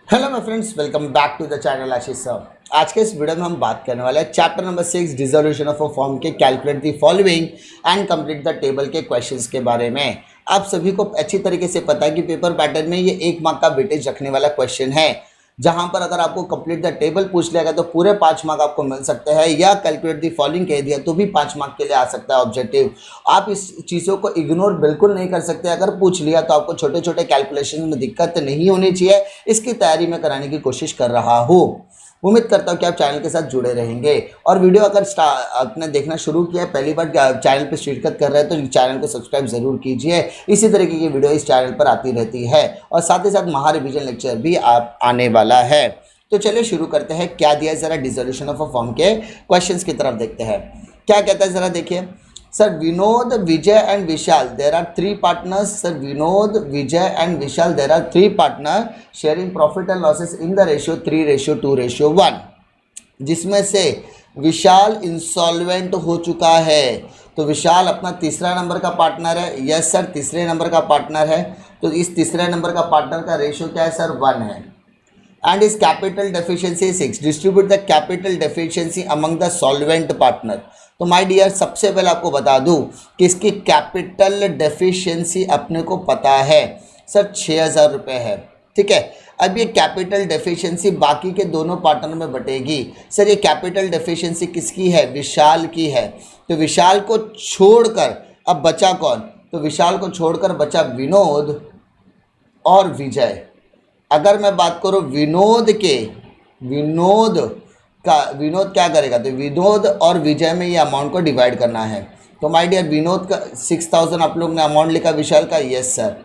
Hello my friends, welcome back to the channel Ashish sir. आज के इस वीडियो में हम बात करने वाले हैं chapter number 6 dissolution of a firm के calculate the following and complete the table के क्वेश्चंस के बारे में। आप सभी को अच्छी तरीके से पता है कि पेपर पैटर्न में ये 1 मार्क का वेटेज रखने वाला क्वेश्चन है, जहां पर अगर आपको कंप्लीट द टेबल पूछ लिया गया तो पूरे 5 मार्क आपको मिल सकते हैं, या कैलकुलेट द फॉलोइंग कह दिया तो भी 5 मार्क के लिए आ सकता है ऑब्जेक्टिव। आप इस चीज़ों को इग्नोर बिल्कुल नहीं कर सकते। अगर पूछ लिया तो आपको छोटे छोटे कैलकुलेशन में दिक्कत नहीं होनी चाहिए। इसकी तैयारी में कराने की कोशिश कर रहा हूँ। उम्मीद करता हूँ कि आप चैनल के साथ जुड़े रहेंगे। और वीडियो अगर आपने देखना शुरू किया है, पहली बार चैनल पर शिरकत कर रहे हैं, तो चैनल को सब्सक्राइब जरूर कीजिए। इसी तरीके की वीडियो इस चैनल पर आती रहती है और साथ ही साथ महारिविजन लेक्चर भी आप आने वाला है। तो चलिए शुरू करते हैं। क्या दिया है, जरा डिसोल्यूशन ऑफ अ फॉर्म के क्वेश्चंस की तरफ देखते हैं। क्या कहता है जरा देखिए। Sir, Vinod, Vijay and Vishal, there are 3 partners. Sir, Vinod, Vijay and Vishal, there are 3 partner sharing profit and losses in the ratio 3:2:1, जिसमें से विशाल इंसॉल्वेंट हो चुका है। तो विशाल अपना तीसरा नंबर का पार्टनर है। यस सर, तीसरे नंबर का पार्टनर है। तो इस तीसरे नंबर का पार्टनर का रेशियो क्या है सर? 1 है। And is capital deficiency 6। Distribute the capital deficiency among the solvent partner. तो माय डियर, सबसे पहले आपको बता दूं कि इसकी कैपिटल डेफिशिएंसी अपने को पता है सर 6000 रुपये है। ठीक है। अब ये कैपिटल डेफिशिएंसी बाकी के दोनों पार्टनर में बटेगी। सर, ये कैपिटल डेफिशिएंसी किसकी है? विशाल की है। तो विशाल को छोड़कर अब बचा कौन? तो विशाल को छोड़कर बचा विनोद और विजय। अगर मैं बात करूं विनोद क्या करेगा? तो विनोद और विजय में ये अमाउंट को डिवाइड करना है। तो माय डियर, विनोद का 6000 आप लोग ने अमाउंट लिखा, विशाल का यस सर।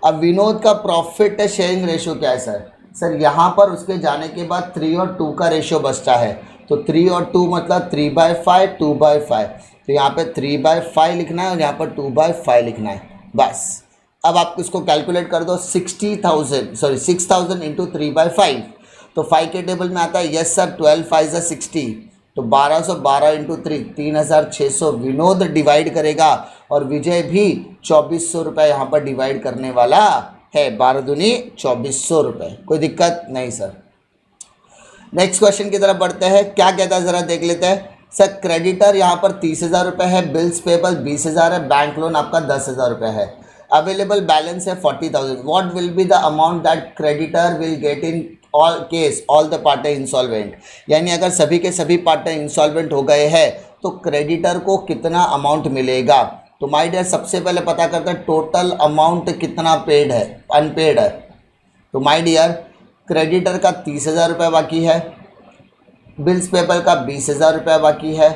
अब विनोद का प्रॉफिट शेयरिंग रेशियो क्या है सर? सर, यहाँ पर उसके जाने के बाद 3 और 2 का रेशियो बचता है। तो 3 और 2 मतलब 3/5, 2/5। तो यहाँ पे 3/5 लिखना है और यहाँ पर 2/5 लिखना है, बस। अब आप इसको कैलकुलेट कर दो। 6000 इंटू 3/5। तो 5 के टेबल में आता है यस सर 12 5 60। तो 1212 इंटू 3 3600 विनोद डिवाइड करेगा और विजय भी 2400 रुपये यहाँ पर डिवाइड करने वाला है। 12 दूनी 2400 रुपये। कोई दिक्कत नहीं सर। नेक्स्ट क्वेश्चन की तरफ बढ़ते हैं। क्या कहता है जरा देख लेते हैं। सर, क्रेडिटर यहाँ पर 30,000 रुपये है, बिल्स पेबल 20,000 है, बैंक लोन आपका 10,000 रुपये है, अवेलेबल बैलेंस है 40,000। What will be the amount that creditor will get in all the partner insolvent. यानी अगर सभी के सभी पार्टनर इंसॉल्वेंट हो गए हैं तो क्रेडिटर को कितना अमाउंट मिलेगा? तो माय डियर, सबसे पहले पता करते हैं टोटल अमाउंट कितना पेड है, अनपेड है। तो माय डियर, क्रेडिटर का 30,000 रुपये बाकी है, बिल्स पेबल का 20,000 रुपये बाकी है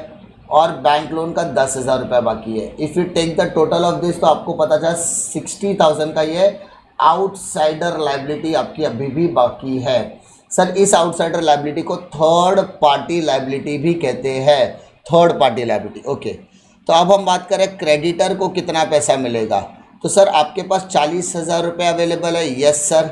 और बैंक लोन का 10,000 रुपये बाकी है। If you take the total of this तो आपको पता चला 60,000 का ये आउटसाइडर लायबिलिटी आपकी अभी भी बाकी है। सर, इस आउटसाइडर लायबिलिटी को थर्ड पार्टी लायबिलिटी भी कहते हैं। Third party liability. ओके। तो अब हम बात करें क्रेडिटर को कितना पैसा मिलेगा। तो सर, आपके पास 40,000 रुपये अवेलेबल है। Yes sir.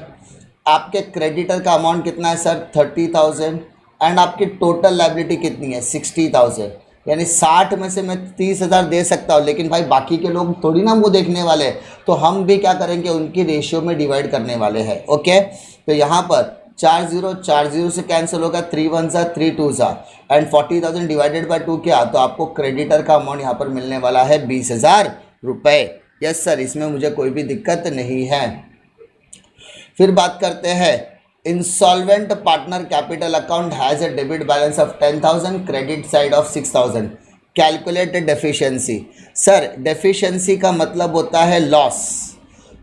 आपके क्रेडिटर का अमाउंट कितना है सर? 30,000। एंड आपकी टोटल लायबिलिटी कितनी है? 60,000। यानी 60 में से मैं 30,000 दे सकता हूँ, लेकिन भाई बाकी के लोग थोड़ी ना वो देखने वाले, तो हम भी क्या करेंगे, उनकी रेशियो में डिवाइड करने वाले हैं। ओके। तो यहाँ पर 40 से कैंसिल होगा, 3 1 3 2 एंड 40,000 डिवाइडेड बाय 2 क्या? तो आपको क्रेडिटर का अमाउंट यहाँ पर मिलने वाला है 20,000 रुपये। यस सर, इसमें मुझे कोई भी दिक्कत नहीं है। फिर बात करते हैं insolvent partner capital account has a debit balance of 10,000, credit side of 6,000। Calculate deficiency. Sir, deficiency का मतलब होता है लॉस।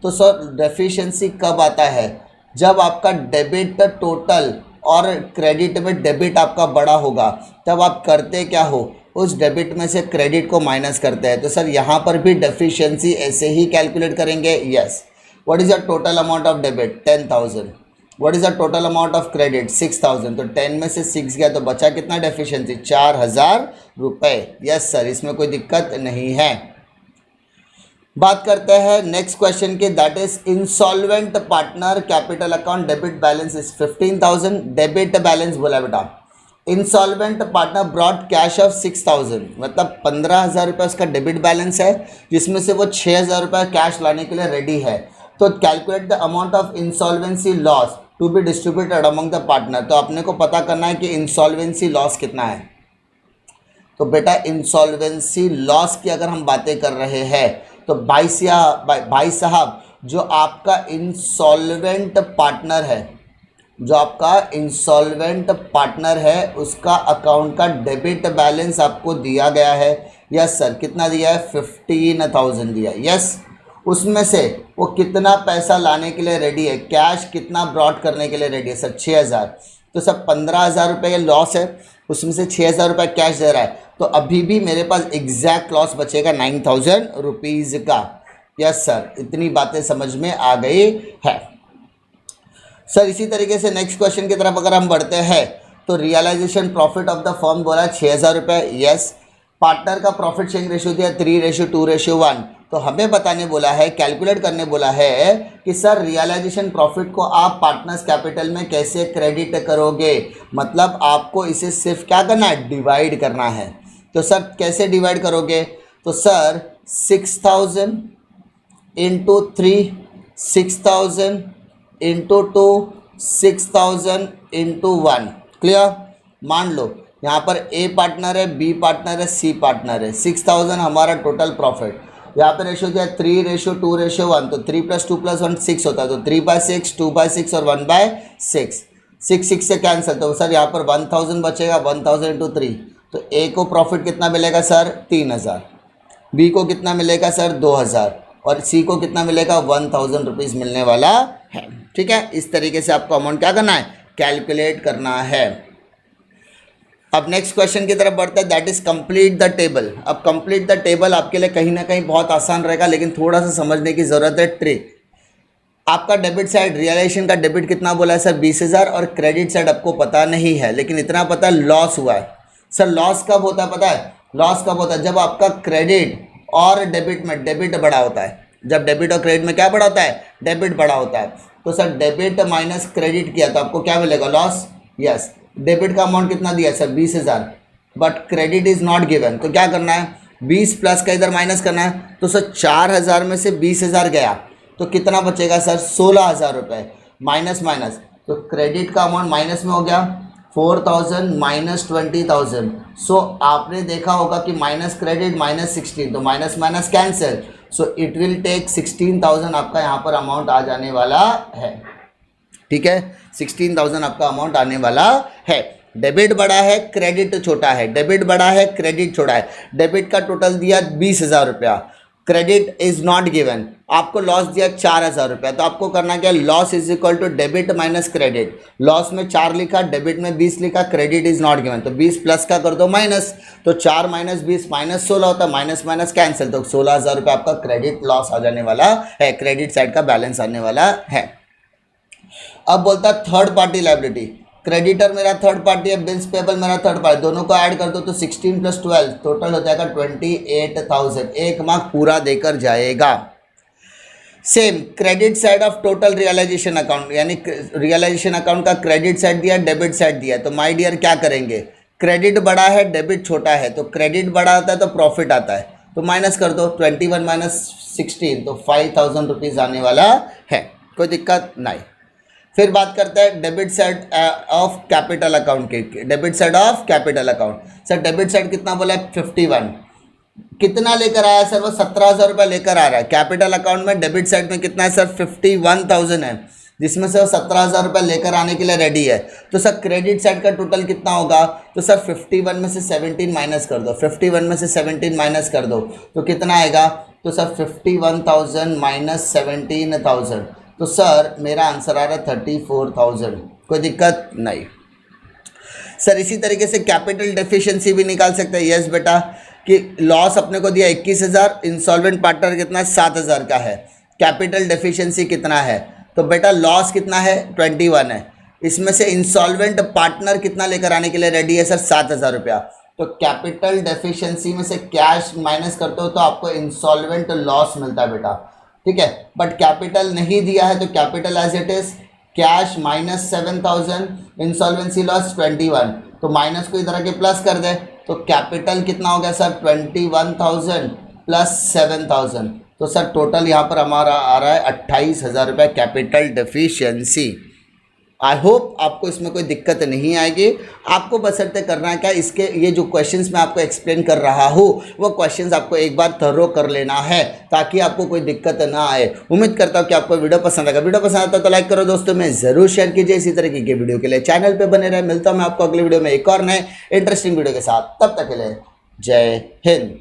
तो सर, डेफिशिएंसी कब आता है? जब आपका डेबिट टोटल और क्रेडिट में डेबिट आपका बड़ा होगा, तब आप करते क्या हो, उस डेबिट में से क्रेडिट को माइनस करते हैं। तो सर, यहाँ पर भी डेफिशिएंसी ऐसे ही कैलकुलेट करेंगे। Yes. What is the total amount of debit? 10,000। What is the total amount of credit? 6,000। तो 10 में से 6 गया तो बचा कितना डेफिशिएंसी? 4,000 रुपये। यस सर, इसमें कोई दिक्कत नहीं है। बात करते हैं नेक्स्ट क्वेश्चन की, that is insolvent partner capital account debit balance is 15,000। Debit balance बोला बेटा। Insolvent partner brought cash of 6,000, मतलब 15,000 रुपये उसका डेबिट बैलेंस है, जिसमें से वो 6,000 रुपये कैश लाने के लिए रेडी है। तो calculate the amount of insolvency loss to be distributed among the partner. तो अपने को पता करना है कि इंसॉल्वेंसी लॉस कितना है। तो बेटा इंसॉल्वेंसी लॉस की अगर हम बातें कर रहे हैं तो भाई साहब जो आपका इंसॉल्वेंट पार्टनर है, जो आपका इंसॉल्वेंट पार्टनर है उसका अकाउंट का डेबिट बैलेंस आपको दिया गया है। यस सर, कितना दिया है? 15,000 दिया है। यस, उसमें से वो कितना पैसा लाने के लिए रेडी है, कैश कितना ब्रॉड करने के लिए रेडी है? सर 6,000। तो सर 15,000 रुपये लॉस है, उसमें से 6,000 रुपये कैश दे रहा है, तो अभी भी मेरे पास एग्जैक्ट लॉस बचेगा 9,000 रुपीज़ का। यस सर, इतनी बातें समझ में आ गई है। सर इसी तरीके से नेक्स्ट क्वेश्चन की तरफ अगर हम बढ़ते हैं तो realisation profit of the firm बोला 6,000 रुपये। यस, पार्टनर का प्रॉफिट शेयरिंग रेशियो दिया 3:2:1। तो हमें बताने बोला है, कैलकुलेट करने बोला है कि सर रियलाइजेशन प्रॉफिट को आप पार्टनर्स कैपिटल में कैसे क्रेडिट करोगे। मतलब आपको इसे सिर्फ क्या करना है? डिवाइड करना है। तो सर कैसे डिवाइड करोगे? तो sir 6,000 into 3, 6,000 into 2, 6,000 into 1। Clear? मान लो यहाँ पर ए पार्टनर है, बी पार्टनर है, सी पार्टनर है। 6,000 हमारा टोटल प्रॉफिट। यहाँ पर रेशियो दिया 3:2:1। तो 3 + 2 + 1 6 होता है। तो 3/6, 2/6 और 1/6। 6 से कैंसिल। तो सर यहाँ पर 1,000 बचेगा। 1,000 इंटू 3। तो ए को प्रॉफिट कितना मिलेगा सर? 3,000। बी को कितना मिलेगा सर? 2,000। और सी को कितना मिलेगा? 1,000 रुपीज़ मिलने वाला है। ठीक है, इस तरीके से आपको अमाउंट क्या करना है? कैलकुलेट करना है। अब नेक्स्ट क्वेश्चन की तरफ बढ़ते हैं, that is complete the table. अब कंप्लीट द टेबल आपके लिए कहीं ना कहीं बहुत आसान रहेगा, लेकिन थोड़ा सा समझने की ज़रूरत है। ट्रिक, आपका डेबिट साइड रियलाइजेशन का डेबिट कितना बोला है सर? 20,000। और क्रेडिट साइड आपको पता नहीं है, लेकिन इतना पता है लॉस हुआ है। सर लॉस कब होता है पता है? लॉस कब होता है? जब आपका क्रेडिट और डेबिट में डेबिट बड़ा होता है। जब डेबिट और क्रेडिट में क्या बड़ा होता है? डेबिट बड़ा होता है। तो सर डेबिट माइनस क्रेडिट किया तो आपको क्या मिलेगा? लॉस। यस, डेबिट का अमाउंट कितना दिया sir? 20,000, but credit is not given. तो क्या करना है? 20 प्लस का इधर माइनस करना है। तो सर 4,000 में से 20,000 गया तो कितना बचेगा सर? 16,000 रुपये। माइनस माइनस, तो क्रेडिट का अमाउंट माइनस में हो गया 4,000 माइनस 20,000। सो आपने देखा होगा कि माइनस क्रेडिट माइनस 16, तो minus minus cancel. So it will take 16,000 आपका यहाँ पर अमाउंट आ जाने वाला है। ठीक है, 16,000 आपका अमाउंट आने वाला है। डेबिट बड़ा है, क्रेडिट छोटा है। डेबिट बड़ा है, क्रेडिट छोटा है। डेबिट का टोटल दिया 20,000 रुपया, क्रेडिट इज नॉट गिवन। आपको लॉस दिया 4,000 रुपया। तो आपको करना क्या? Loss is equal to debit minus credit. Loss में 4 लिखा, डेबिट में 20 लिखा, क्रेडिट इज नॉट गिवन। तो 20 प्लस का कर दो माइनस, तो 4 माइनस 20 माइनस 16 होता है। माइनस माइनस कैंसिल, तो 16,000 रुपये आपका क्रेडिट लॉस आ जाने वाला है, क्रेडिट साइड का बैलेंस आने वाला है। अब बोलता है थर्ड पार्टी लायबिलिटी। क्रेडिटर मेरा थर्ड पार्टी है, बिल्स पेबल मेरा थर्ड पार्टी, दोनों को ऐड कर दो तो 16 + 12 टोटल हो जाएगा 28,000। 1 मार्क पूरा देकर जाएगा। Same credit side of total realisation account, यानी रियलाइजेशन अकाउंट का क्रेडिट साइड दिया, डेबिट साइड दिया। तो माय डियर क्या करेंगे? क्रेडिट बड़ा है, डेबिट छोटा है। तो क्रेडिट बड़ा आता है तो प्रॉफिट आता है, तो माइनस कर दो 21 माइनस 16, तो 5,000 रुपीज़ आने वाला है। कोई दिक्कत नहीं। फिर बात करते हैं debit side of capital account की। Debit side of capital account, sir debit side कितना बोला है? 51। कितना लेकर आया सर? वो 17,000 रुपये लेकर आ रहा है। कैपिटल अकाउंट में डेबिट साइड में कितना है सर? 51,000 है, जिसमें से वो 17,000 रुपये लेकर आने के लिए रेडी है। तो सर क्रेडिट साइड का टोटल कितना होगा? तो सर 51 में से 17 माइनस कर दो। 51 में से 17 माइनस कर दो तो कितना आएगा? तो सर 51,000 माइनस 17,000, तो सर मेरा आंसर आ रहा है 34,000। कोई दिक्कत नहीं। सर इसी तरीके से कैपिटल डेफिशिएंसी भी निकाल सकते हैं। यस बेटा, कि लॉस अपने को दिया 21,000, इंसॉल्वेंट पार्टनर कितना? 7,000 का है। कैपिटल डेफिशिएंसी कितना है? तो बेटा लॉस कितना है? 21 है। इसमें से इंसॉल्वेंट पार्टनर कितना लेकर आने के लिए रेडी है सर? 7,000 रुपया। तो कैपिटल डेफिशिएंसी में से कैश माइनस करते हो तो आपको इंसॉल्वेंट लॉस मिलता है बेटा। ठीक है, बट कैपिटल नहीं दिया है तो capital as it is, cash minus 7,000, insolvency loss 21, तो माइनस को इधर आके प्लस कर दे तो कैपिटल कितना हो गया सर? 21,000 प्लस 7,000, तो सर टोटल यहाँ पर हमारा आ रहा है 28,000 रुपये कैपिटल डेफिशिएंसी। आई होप आपको इसमें कोई दिक्कत नहीं आएगी। आपको बशर्ते करना क्या, इसके ये जो क्वेश्चंस मैं आपको एक्सप्लेन कर रहा हूँ वो क्वेश्चंस आपको एक बार थरो कर लेना है ताकि आपको कोई दिक्कत ना आए। उम्मीद करता हूँ कि आपको वीडियो पसंद आएगा। वीडियो पसंद आता है तो लाइक करो दोस्तों में ज़रूर शेयर कीजिए। इसी तरीके के वीडियो के लिए चैनल पर बने रहे। मिलता हूँ मैं आपको अगले वीडियो में एक और नए इंटरेस्टिंग वीडियो के साथ। तब तक के लिए जय हिंद।